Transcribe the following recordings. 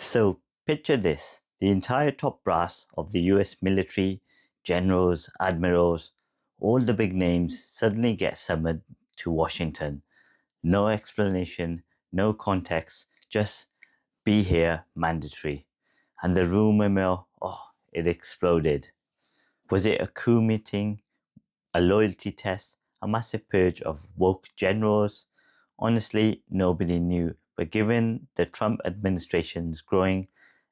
So picture this, the entire top brass of the US military, generals, admirals, all the big names suddenly get summoned to Washington. No explanation, no context, just be here mandatory. And the rumor mill, it exploded. Was it a coup meeting, a loyalty test, a massive purge of woke generals? Honestly, nobody knew. But given the Trump administration's growing,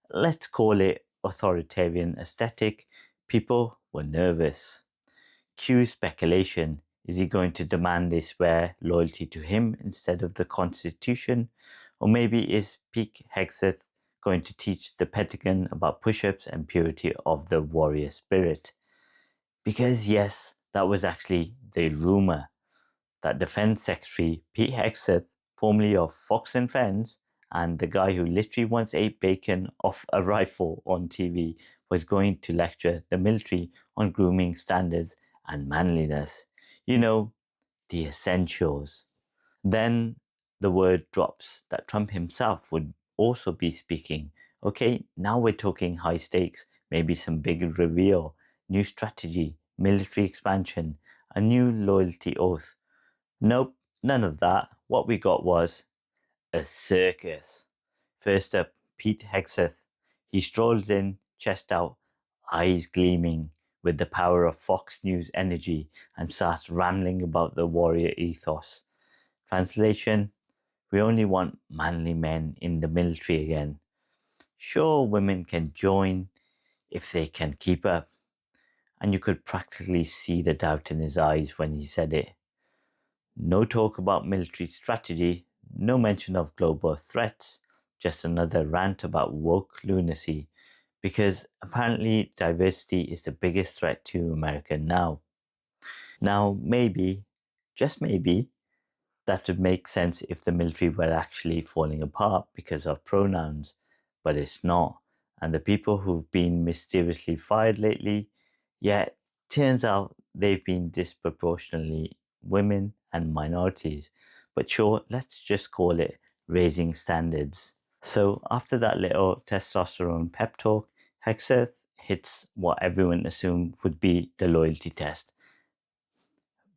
let's call it authoritarian aesthetic, people were nervous. Cue speculation. Is he going to demand they swear loyalty to him instead of the Constitution? Or maybe is peak Hegseth going to teach the Pentagon about push-ups and purity of the warrior spirit? Because yes, that was actually the rumor that Defense Secretary Pete Hegseth, formerly of Fox and Friends, and the guy who literally once ate bacon off a rifle on TV, was going to lecture the military on grooming standards and manliness. You know, the essentials. Then the word drops that Trump himself would also be speaking. Okay, now we're talking high stakes, maybe some big reveal, new strategy, military expansion, a new loyalty oath. Nope, none of that. What we got was a circus. First up, Pete Hegseth. He strolls in, chest out, eyes gleaming with the power of Fox News energy, and starts rambling about the warrior ethos. Translation: we only want manly men in the military again. Sure, women can join if they can keep up. And you could practically see the doubt in his eyes when he said it. No talk about military strategy, no mention of global threats, just another rant about woke lunacy, because apparently diversity is the biggest threat to America now. Now, maybe, just maybe, that would make sense if the military were actually falling apart because of pronouns, but it's not. And the people who've been mysteriously fired lately, yeah, turns out they've been disproportionately women and minorities. But sure, let's just call it raising standards. So after that little testosterone pep talk, Hegseth hits what everyone assumed would be the loyalty test.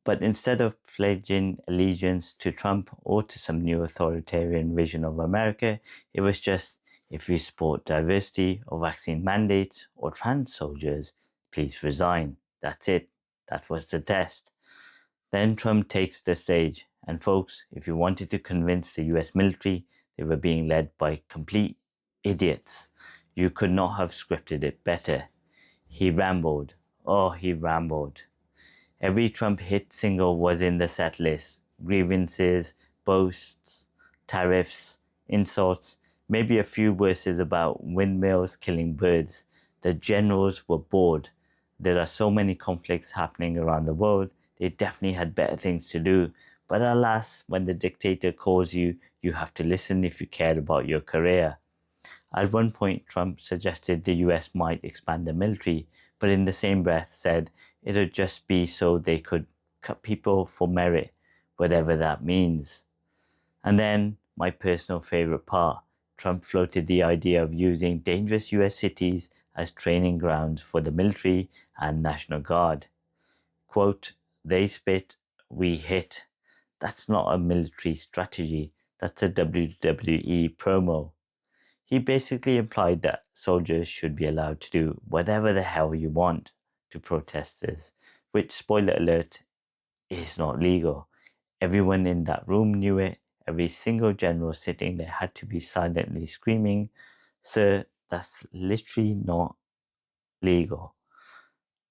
But instead of pledging allegiance to Trump or to some new authoritarian vision of America, it was just, if you support diversity or vaccine mandates or trans soldiers, please resign. That's it. That was the test. Then Trump takes the stage. And folks, if you wanted to convince the US military they were being led by complete idiots, you could not have scripted it better. He rambled. Oh, he rambled. Every Trump hit single was in the set list. Grievances, boasts, tariffs, insults, maybe a few verses about windmills killing birds. The generals were bored. There are so many conflicts happening around the world. They definitely had better things to do. But alas, when the dictator calls you, you have to listen if you care about your career. At one point, Trump suggested the US might expand the military, but in the same breath said it would just be so they could cut people for merit, whatever that means. And then, my personal favorite part, Trump floated the idea of using dangerous US cities as training grounds for the military and National Guard. Quote, they spit, we hit. That's not a military strategy, that's a WWE promo. He basically implied that soldiers should be allowed to do whatever the hell you want to protesters, which, spoiler alert, is not legal. Everyone in that room knew it. Every single general sitting there had to be silently screaming, "Sir, that's literally not legal."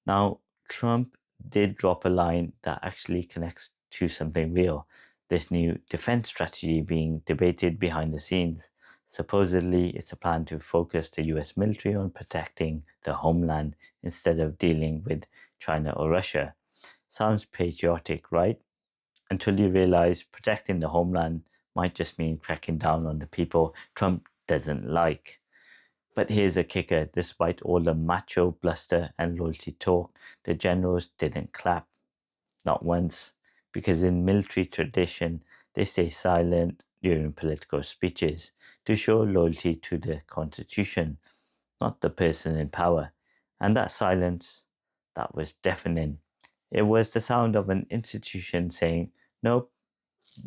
Now, Trump did drop a line that actually connects to something real. This new defense strategy being debated behind the scenes. Supposedly, it's a plan to focus the US military on protecting the homeland instead of dealing with China or Russia. Sounds patriotic, right? Until you realize protecting the homeland might just mean cracking down on the people Trump doesn't like. But here's a kicker, despite all the macho bluster and loyalty talk, the generals didn't clap. Not once. Because in military tradition, they stay silent, during political speeches to show loyalty to the Constitution, not the person in power. And that silence, that was deafening. It was the sound of an institution saying, nope,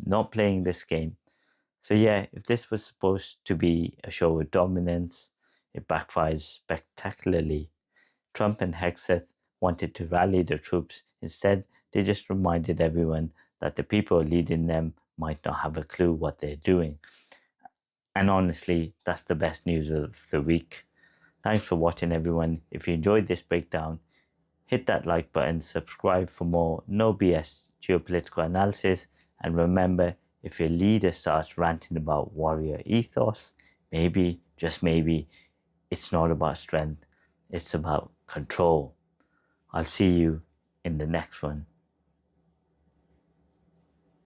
not playing this game. So, yeah, if this was supposed to be a show of dominance, it backfired spectacularly. Trump and Hegseth wanted to rally the troops. Instead, they just reminded everyone that the people leading them might not have a clue what they're doing. And honestly, that's the best news of the week. Thanks for watching, everyone. If you enjoyed this breakdown, hit that like button, subscribe for more no BS geopolitical analysis, and remember, if your leader starts ranting about warrior ethos, maybe, just maybe, it's not about strength, it's about control. I'll see you in the next one.